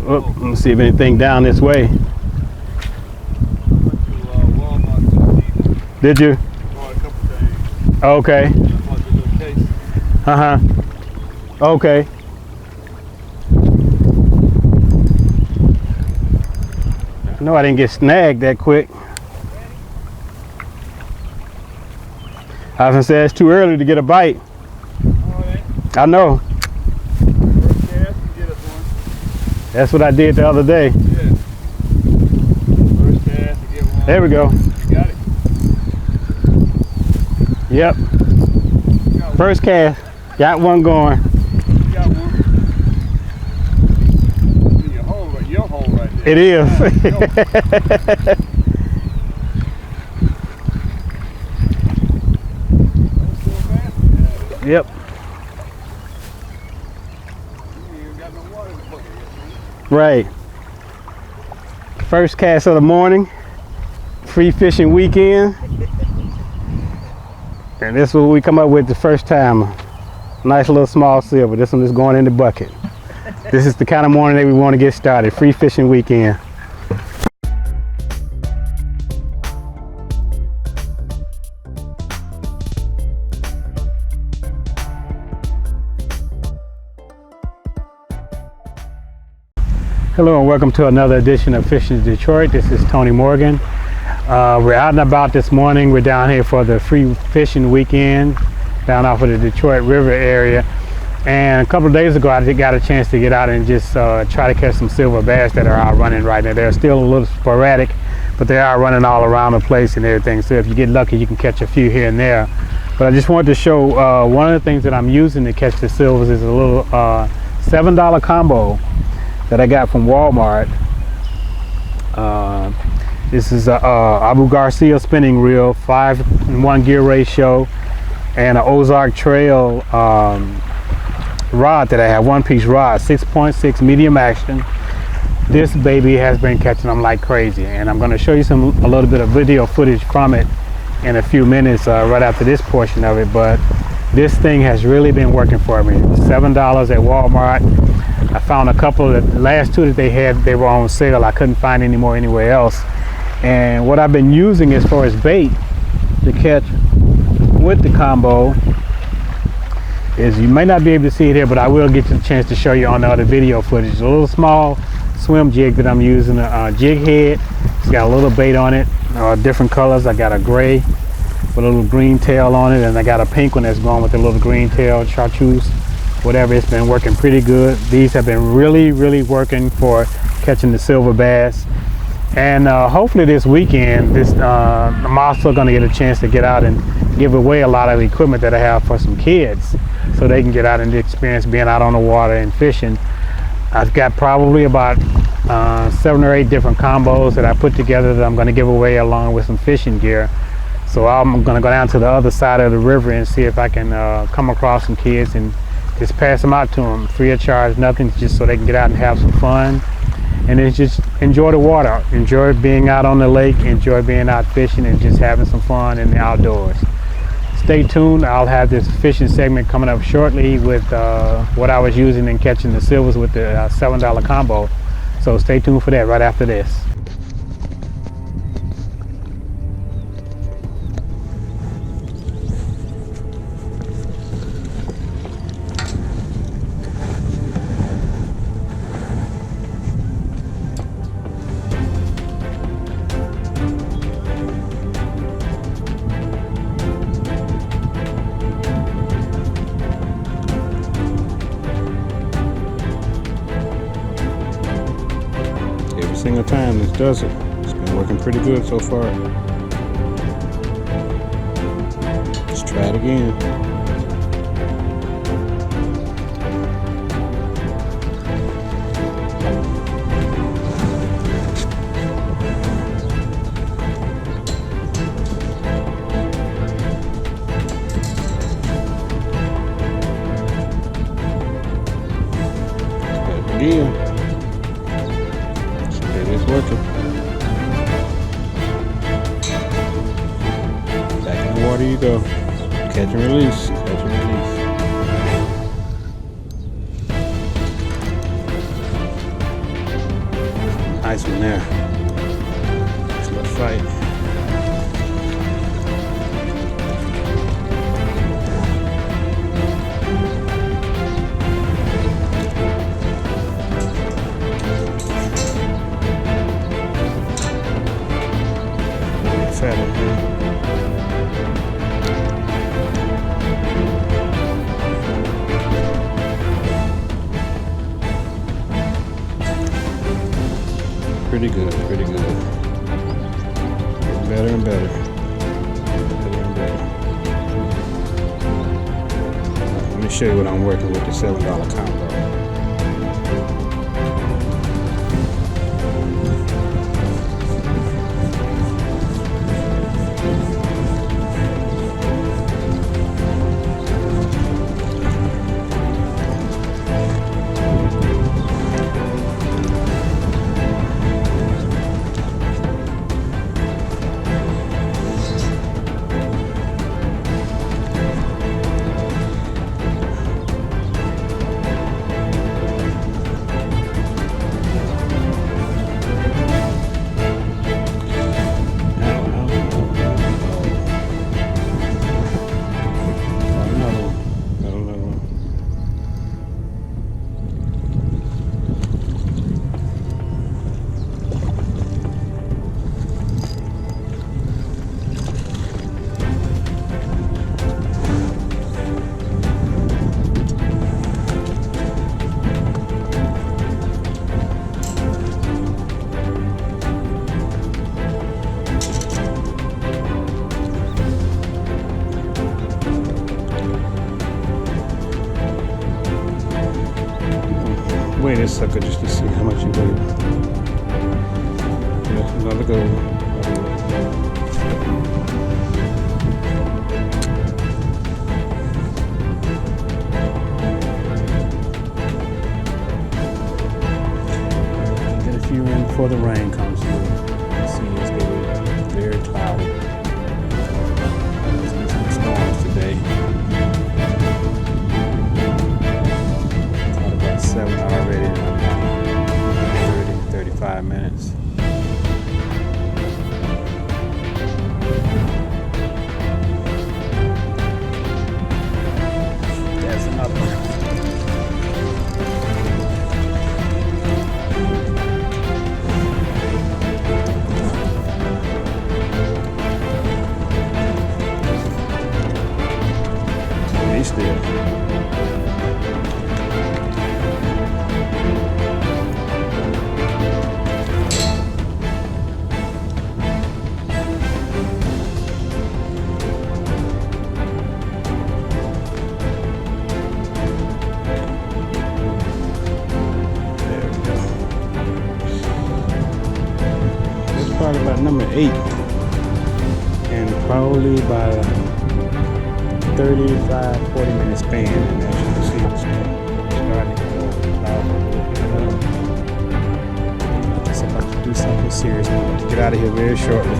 Oh, let me see if anything down this way. Wal-mart. Did you? Bought a couple things. Okay. I bought the little case. Uh-huh. Okay. I know I didn't get snagged that quick. I was gonna say it's too early to get a bite. I know. First cast, you get us one. That's what I did the other day. Yeah. First cast, you get one. There we go. You got it. Yep. You got one. First cast. Got one going. You got one. Your hole right there. It is. Yep. Right. First cast of the morning. Free fishing weekend. And this is what we come up with the first time. Nice little small silver. This one is going in the bucket. This is the kind of morning that we want to get started. Free fishing weekend. Hello and welcome to another edition of Fishing Detroit. This is Tony Morgan. We're out and about this morning. We're down here for the free fishing weekend down off of the Detroit River area. And a couple of days ago, I got a chance to get out and just try to catch some silver bass that are out running right now. They're still a little sporadic, but they are running all around the place and everything. So if you get lucky, you can catch a few here and there. But I just wanted to show one of the things that I'm using to catch the silvers is a little $7 combo that I got from Walmart. This is a Abu Garcia spinning reel, 5-1 gear ratio, and an Ozark Trail rod that I have, one-piece rod, 6.6 medium action. This baby has been catching them like crazy, and I'm going to show you a little bit of video footage from it in a few minutes right after this portion of it. But this thing has really been working for me. $7 at Walmart. I found a couple of the last two that they had, they were on sale. I couldn't find any more anywhere else. And what I've been using as far as bait to catch with the combo is, you may not be able to see it here, but I will get you a chance to show you on the other video footage. A little small swim jig that I'm using, a jig head. It's got a little bait on it, different colors. I got a gray with a little green tail on it, and I got a pink one that's going with a little green tail, chartreuse, whatever. It's been working pretty good. These have been really working for catching the silver bass. And hopefully this weekend, I'm also going to get a chance to get out and give away a lot of equipment that I have for some kids, so they can get out and experience being out on the water and fishing. I've got probably about 7 or 8 different combos that I put together that I'm going to give away along with some fishing gear. So I'm going to go down to the other side of the river and see if I can come across some kids and just pass them out to them free of charge, nothing, just so they can get out and have some fun. And then just enjoy the water, enjoy being out on the lake, enjoy being out fishing and just having some fun in the outdoors. Stay tuned. I'll have this fishing segment coming up shortly with what I was using in catching the silvers with the $7 combo. So stay tuned for that right after this. Single time this does it. It's been working pretty good so far. Let's try it again. Again. It's working. Back in the water you go. Catch and release. Catch and release. Nice one there. Nice little fight. Fat. Pretty good, pretty good. Getting better and better. Better and better. Let me show you what I'm working with the $7 combo. Weigh this sucker just to see how much you weigh. Yeah, another good one. 'Get a few in before the rain comes through. You see, it's getting very cloudy. There's some storms today. 7 already in about 35 minutes. There's another one. He's still. Probably about number 8, and probably by 35-40 minute span, and as you can see it's starting to go. I guess I'm about to do something serious. I'm going to get out of here very shortly.